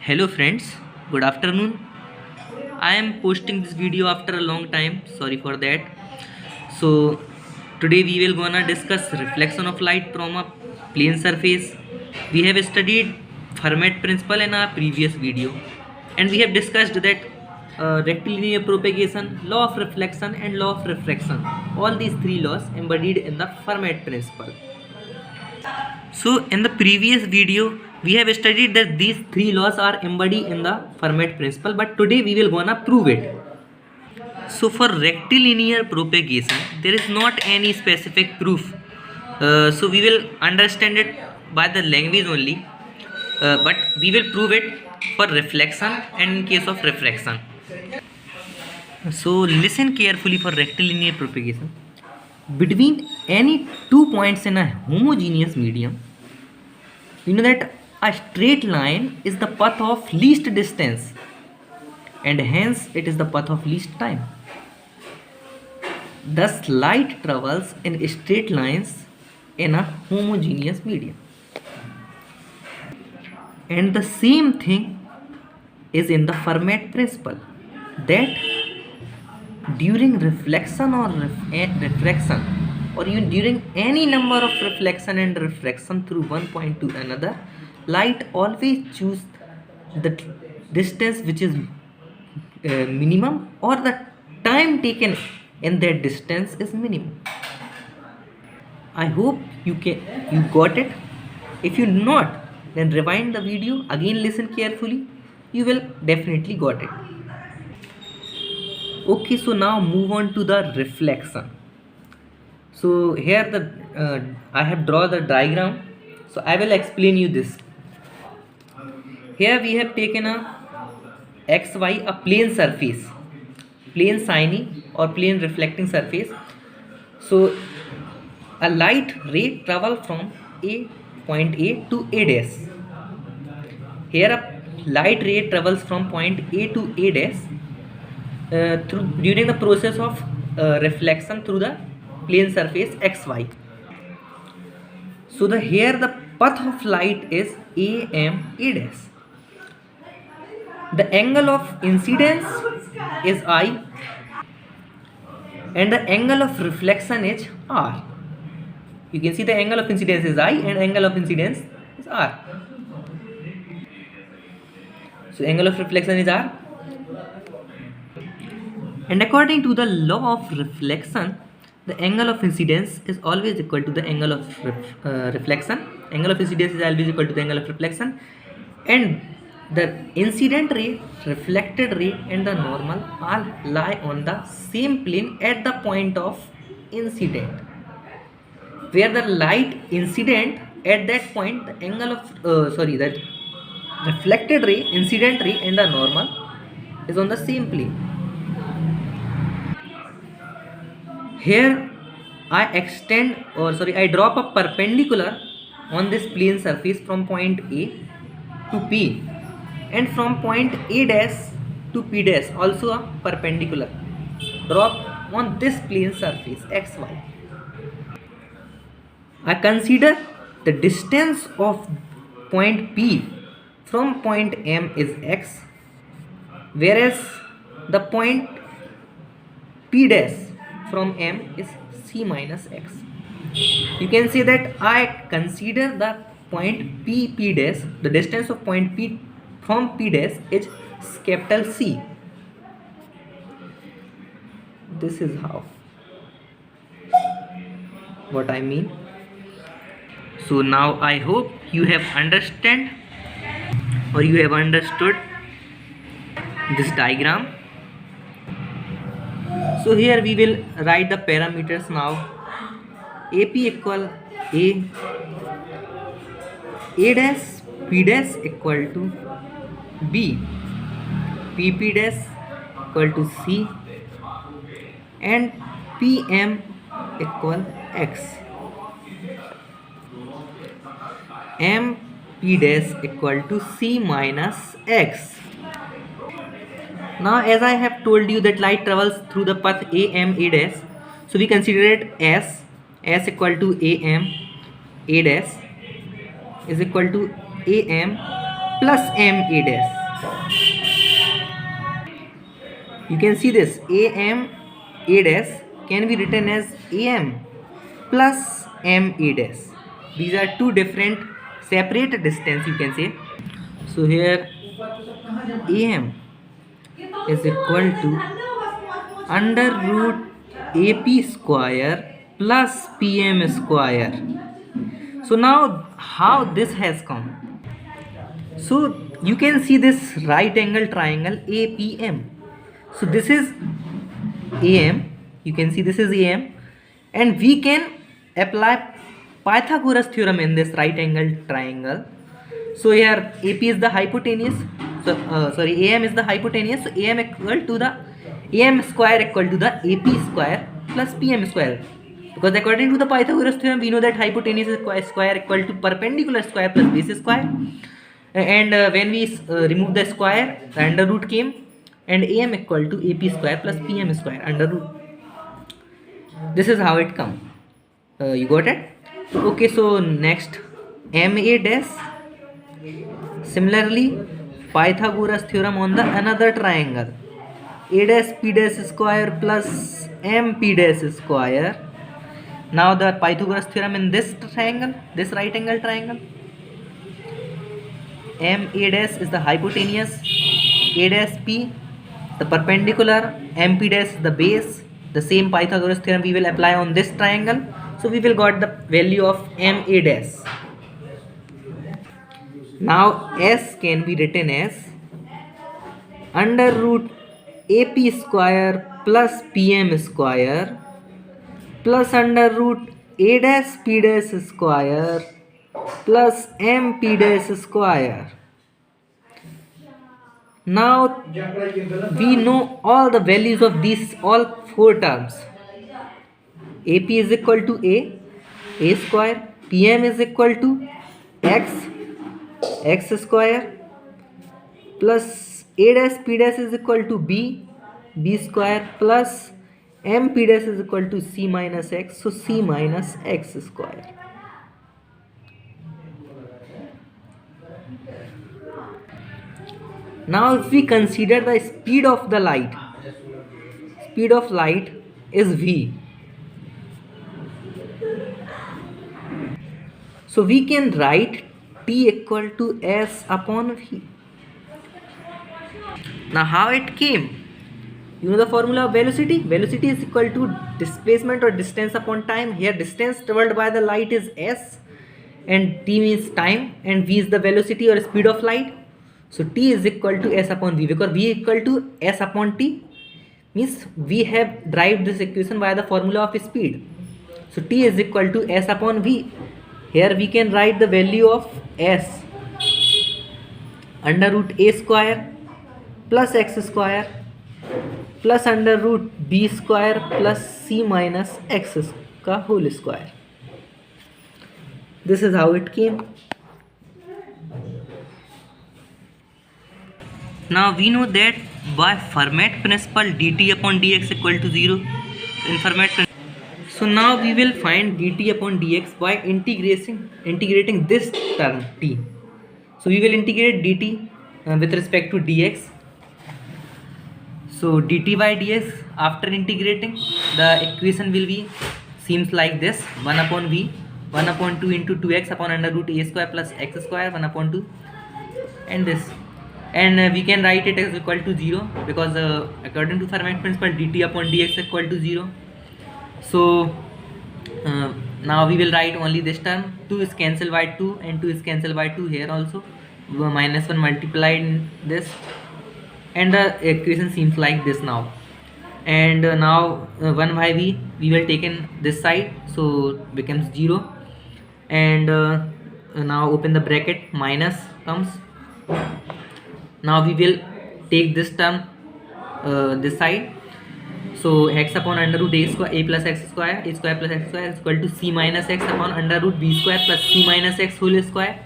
Hello friends, good afternoon. I am posting this video after a long time. Sorry for that. So today we will gonna discuss reflection of light from a plane surface. We have studied Fermat principle in our previous video, and we have discussed that rectilinear propagation, law of reflection, and law of refraction. All these three laws embodied in the Fermat principle. So in the previous video we have studied that these three laws are embodied in the Fermat principle, but today we will gonna prove it. So for rectilinear propagation there is not any specific proof. So we will understand it by the language only, but we will prove it for reflection and in case of refraction. So listen carefully for rectilinear propagation. Between any 2 points in a homogeneous medium, you know that a straight line is the path of least distance and hence it is the path of least time. Thus light travels in straight lines in a homogeneous medium. And the same thing is in the Fermat principle, that during reflection or refraction, or even during any number of reflection and refraction through one point to another, light always choose the distance which is minimum, or the time taken in that distance is minimum. I hope you got it. If you not, then rewind the video again, listen carefully, you will definitely got it. Okay, so now move on to the reflection. So here I have drawn the diagram, so I will explain you this. Here we have taken a xy, a plane surface, plane shiny or plane reflecting surface. So a light ray travel from point A to A dash. Here a light ray travels from point A to A dash during the process of reflection through the plane surface xy. So here the path of light is AM A dash. The angle of incidence is I and the angle of reflection is R. You can see the angle of incidence is I and angle of incidence is R. So angle of reflection is R. And according to the law of reflection, the angle of incidence is always equal to the angle of reflection. Angle of incidence is always equal to the angle of reflection, and the incident ray, reflected ray and the normal all lie on the same plane at the point of incident, where the light incident at that point, the angle of the reflected ray, incident ray and the normal is on the same plane. Here I drop a perpendicular on this plane surface from point A to P, and from point A dash to P dash also a perpendicular drop on this plane surface xy. I consider the distance of point P from point M is x, whereas the point P dash from M is c minus x. You can say that I consider the point P dash, the distance of point P from P dash is capital C. This is how what I mean. So now I hope you have understood this diagram. So here we will write the parameters now. AP equal A dash P dash equal to B, PP dash equal to C, and PM equal X, MP dash equal to C minus X. Now as I have told you that light travels through the path AM A dash, so we consider it as S equal to AM A dash is equal to AM plus M A dash. You can see this am a dash can be written as am plus m a dash. These are two different separate distance, you can say. So here am is equal to under root ap square plus pm square. So now how this has come? So you can see this right angle triangle APM. So this is AM, you can see this is AM, and we can apply Pythagoras theorem in this right angle triangle. So here AP is the hypotenuse, so AM is the hypotenuse, so AM equal to the AM square equal to the AP square plus PM square, because according to the Pythagoras theorem we know that hypotenuse square equal to perpendicular square plus base square, and when we remove the square, the under root came, and AM equal to AP square plus PM square under root. This is how it come. You got it? Okay, so next MA dash. Similarly, Pythagoras theorem on the another triangle. A dash P dash square plus MP dash square. Now the Pythagoras theorem in this triangle, this right angle triangle. MA dash is the hypotenuse, A dash P the perpendicular, MP dash the base. The same Pythagoras theorem we will apply on this triangle. So we will got the value of MA dash. Now S can be written as under root AP square plus PM square plus under root A dash P dash square plus MP dash square. Now we know all the values of these all four terms. AP is equal to A square, PM is equal to X square, plus A dash P dash is equal to B square, plus M P dash is equal to C minus X, so C minus X square. Now if we consider the speed of the light is V. So we can write T equal to S upon V. Now how it came? You know the formula of velocity? Velocity is equal to displacement or distance upon time. Here distance traveled by the light is S, and T means time, and V is the velocity or speed of light. So T is equal to S upon V, because V equal to S upon T means we have derived this equation by the formula of speed. So T is equal to S upon V. Here we can write the value of S under root A square plus X square plus under root B square plus C minus X का whole square. This is how it came. Now we know that by Fermat principle dt upon dx equal to 0 in Fermat principle. So now we will find dt upon dx by integrating this term t. So we will integrate dt with respect to dx. So dt by dx, after integrating, the equation will be seems like this: 1 upon v, 1 upon 2 into 2x upon under root a square plus x square, 1 upon 2, and this. And we can write it as equal to 0, because according to Fermat principle dt upon dx equal to 0. So now we will write only this term. 2 is cancelled by 2 and 2 is cancelled by 2 here also. Minus 1 multiplied in this, and the equation seems like this now. And now 1 by v we will take in this side, so becomes 0. And now open the bracket, minus comes. Now we will take this term this side. So x upon under root a square, a plus x square, a square plus x square is equal to c minus x upon under root b square plus c minus x whole square.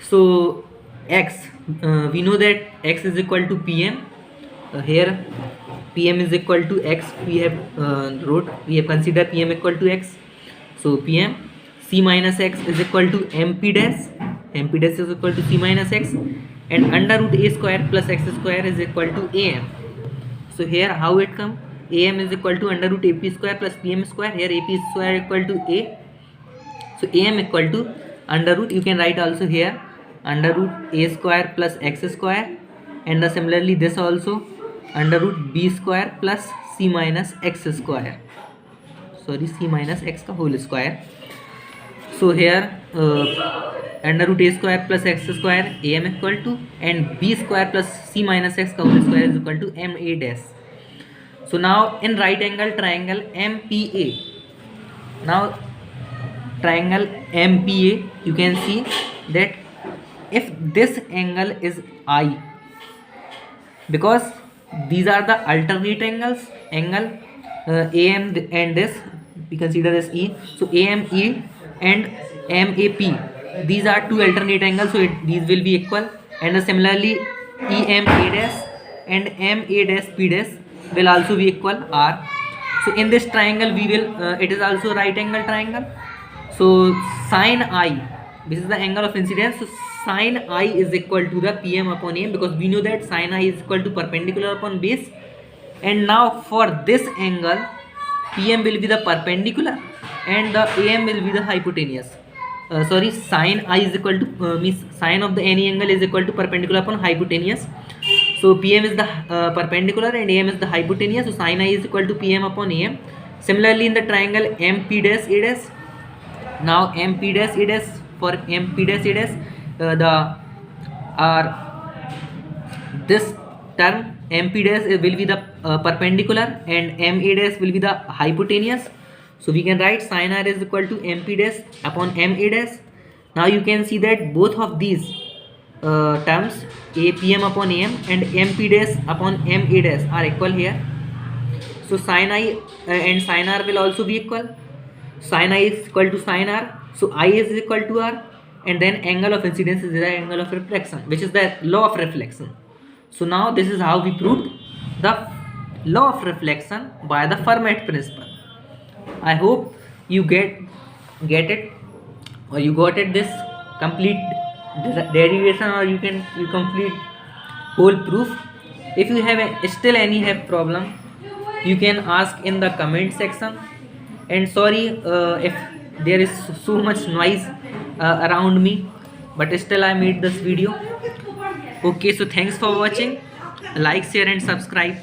So x, we know that x is equal to pm. Here pm is equal to x. We have considered pm equal to x. So pm, c minus x is equal to mp dash. Mp dash is equal to c minus x. and under root a square plus x square is equal to am. So here how it come? Am is equal to under root ap square plus pm square. Here ap square equal to a, so am equal to under root, you can write also here under root a square plus x square, and similarly this also under root b square plus c minus x square, sorry c minus x का whole square. So here under root a square plus x square am equal to, and b square plus c minus x का whole square is equal to m a dash. So now in right angle triangle MPA, now triangle MPA, you can see that if this angle is I, because these are the alternate angles, angle AM and this we consider as E, so AME and MAP, these are two alternate angles, so these will be equal, and similarly EMA dash and MA dash P dash will also be equal R. So in this triangle we will it is also right angle triangle, so sin I, this is the angle of incidence, so sin I is equal to the PM upon AM, because we know that sin I is equal to perpendicular upon base, and now for this angle PM will be the perpendicular and the AM will be the hypotenuse. Sorry, sin I is equal to means sin of the any angle is equal to perpendicular upon hypotenuse. So PM is the perpendicular and AM is the hypotenuse, so sin I is equal to PM upon AM. Similarly in the triangle MP dash A dash, now MP dash A dash, for MP dash A dash this term MP dash will be the perpendicular and MA dash will be the hypotenuse. So we can write sin R is equal to MP dash upon MA dash. Now you can see that both of these terms PM upon AM and MP dash upon MA dash are equal here. So sin I and sin R will also be equal. Sin I is equal to sin R, so I is equal to R, and then angle of incidence is the angle of reflection, which is the law of reflection. So now this is how we proved the law of reflection by the Fermat principle. I hope you get it, or you got it, this complete derivation, or you complete whole proof. If you have still any problem, you can ask in the comment section. And sorry if there is so much noise around me, but still I made this video. Okay, so thanks for watching. Like, share and subscribe.